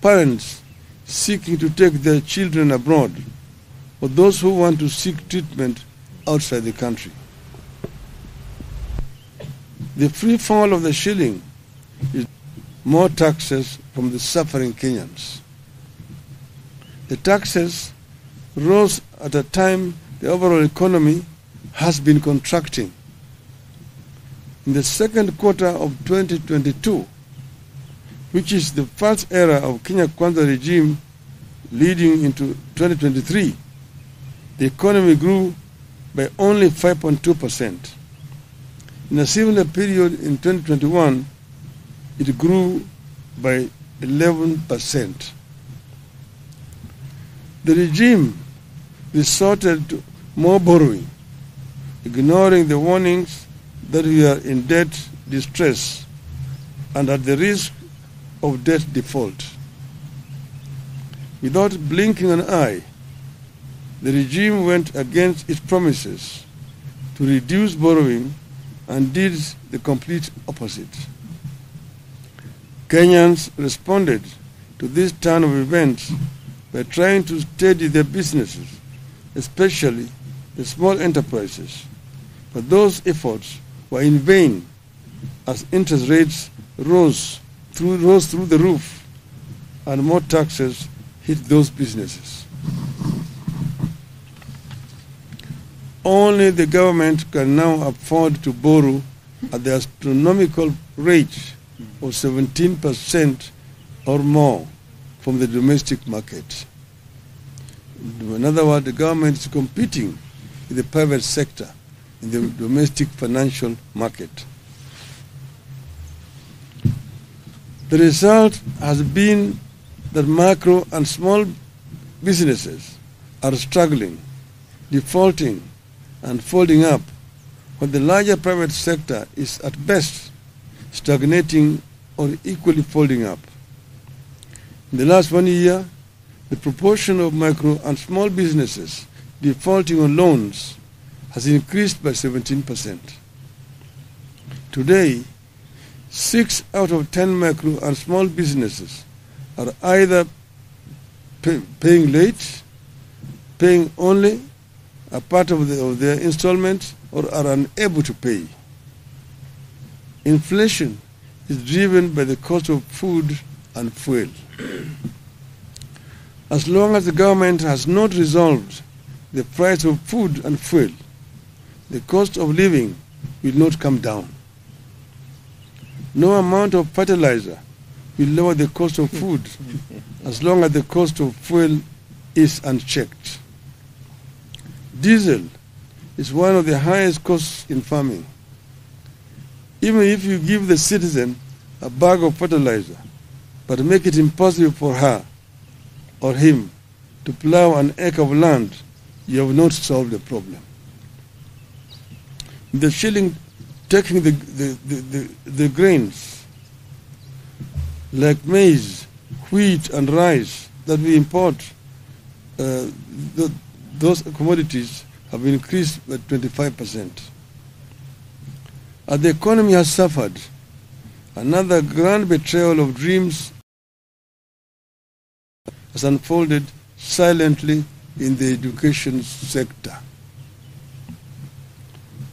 parents seeking to take their children abroad, or those who want to seek treatment outside the country. The free fall of the shilling is more taxes from the suffering Kenyans. The taxes rose at a time the overall economy has been contracting. In the second quarter of 2022, which is the first era of Kenya Kwanza regime leading into 2023, the economy grew by only 5.2%. In a similar period in 2021, it grew by 11%. The regime resorted to more borrowing, ignoring the warnings that we are in debt distress and at the risk of debt default. Without blinking an eye, the regime went against its promises to reduce borrowing and did the complete opposite. Kenyans responded to this turn of events by trying to steady their businesses, especially the small enterprises. But those efforts were in vain as interest rates rose through the roof and more taxes hit those businesses. Only the government can now afford to borrow at the astronomical rate of 17% or more from the domestic market. In other words, the government is competing with the private sector in the domestic financial market. The result has been that micro and small businesses are struggling, defaulting, and folding up, while the larger private sector is at best stagnating or equally folding up. In the last 1 year, the proportion of micro and small businesses defaulting on loans has increased by 17%. Today, 6 out of 10 micro and small businesses are either paying late, paying only a part of their installments, or are unable to pay. Inflation is driven by the cost of food and fuel. As long as the government has not resolved the price of food and fuel, the cost of living will not come down. No amount of fertilizer will lower the cost of food as long as the cost of fuel is unchecked. Diesel is one of the highest costs in farming. Even if you give the citizen a bag of fertilizer, but make it impossible for her or him to plow an acre of land, you have not solved the problem. The shilling taking the grains like maize, wheat, and rice that we import, those commodities have increased by 25%. As the economy has suffered, another grand betrayal of dreams has unfolded silently in the education sector.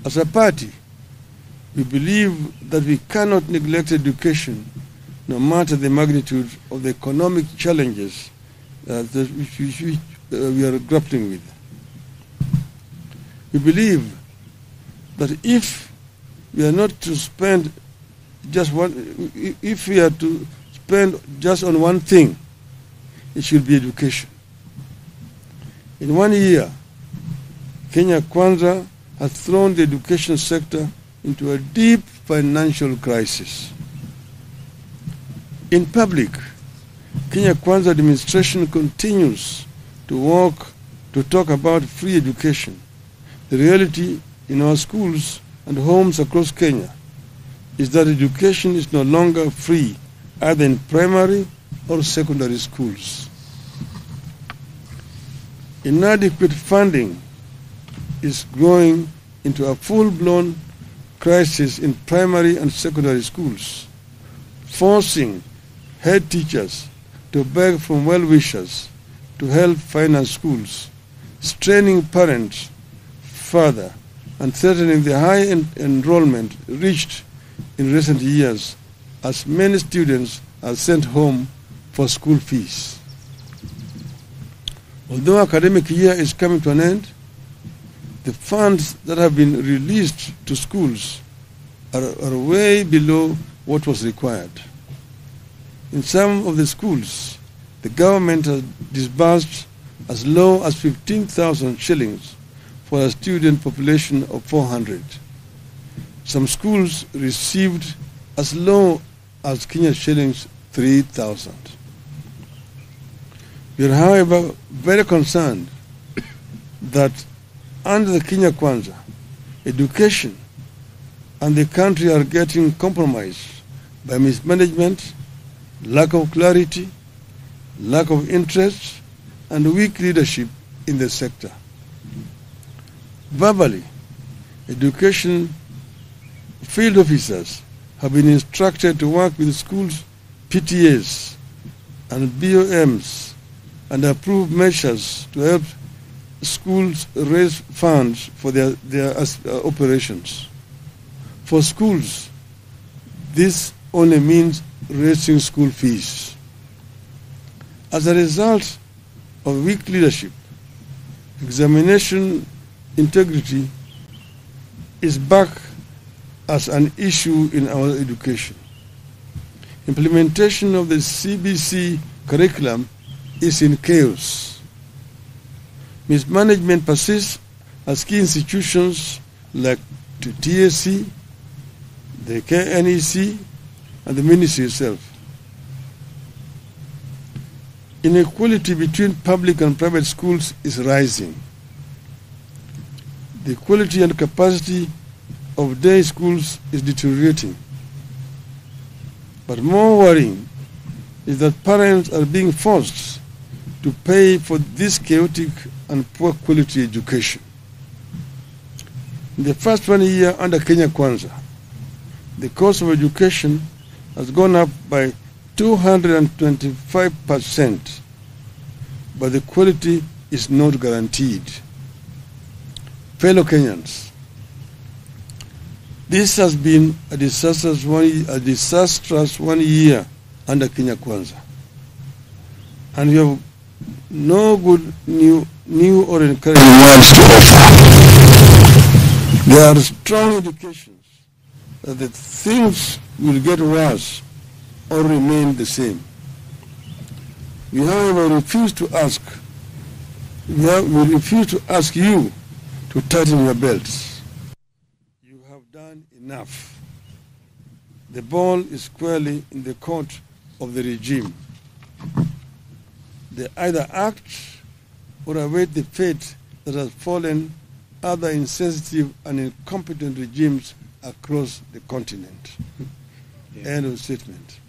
As a party, we believe that we cannot neglect education no matter the magnitude of the economic challenges which we are grappling with. We believe that if we are not to spend just one, if we are to spend just on one thing, it should be education. In 1 year, Kenya Kwanza has thrown the education sector into a deep financial crisis. In public, Kenya Kwanza administration continues to talk about free education. The reality in our schools and homes across Kenya is that education is no longer free, either in primary or secondary schools. Inadequate funding is growing into a full-blown crisis in primary and secondary schools, forcing head teachers to beg from well-wishers to help finance schools, straining parents further and threatening the high enrollment reached in recent years as many students are sent home for school fees. Although academic year is coming to an end, the funds that have been released to schools are way below what was required. In some of the schools, the government has disbursed as low as 15,000 shillings for a student population of 400. Some schools received as low as Kenya shillings 3,000. We are, however, very concerned that under the Kenya Kwanza, education and the country are getting compromised by mismanagement, lack of clarity, lack of interest, and weak leadership in the sector. Verbally, education field officers have been instructed to work with schools, PTAs, and BOMs and approve measures to help schools raise funds for their operations. For schools, this only means raising school fees. As a result of weak leadership, examination integrity is back as an issue in our education. Implementation of the CBC curriculum is in chaos. Mismanagement persists as key institutions like the TSC, the KNEC, and the ministry itself. Inequality between public and private schools is rising. The quality and capacity of day schools is deteriorating. But more worrying is that parents are being forced to pay for this chaotic and poor quality education. In the first 1 year under Kenya Kwanza, the cost of education has gone up by 225%, but the quality is not guaranteed. Fellow Kenyans, this has been a disastrous 1 year under Kenya Kwanza, and we have no good new or encouraging words to offer. There are strong indications that the things will get worse or remain the same. We, however, refuse to ask you to tighten your belts. You have done enough. The ball is squarely in the court of the regime. They either act or await the fate that has fallen other insensitive and incompetent regimes across the continent. Yeah. End of statement.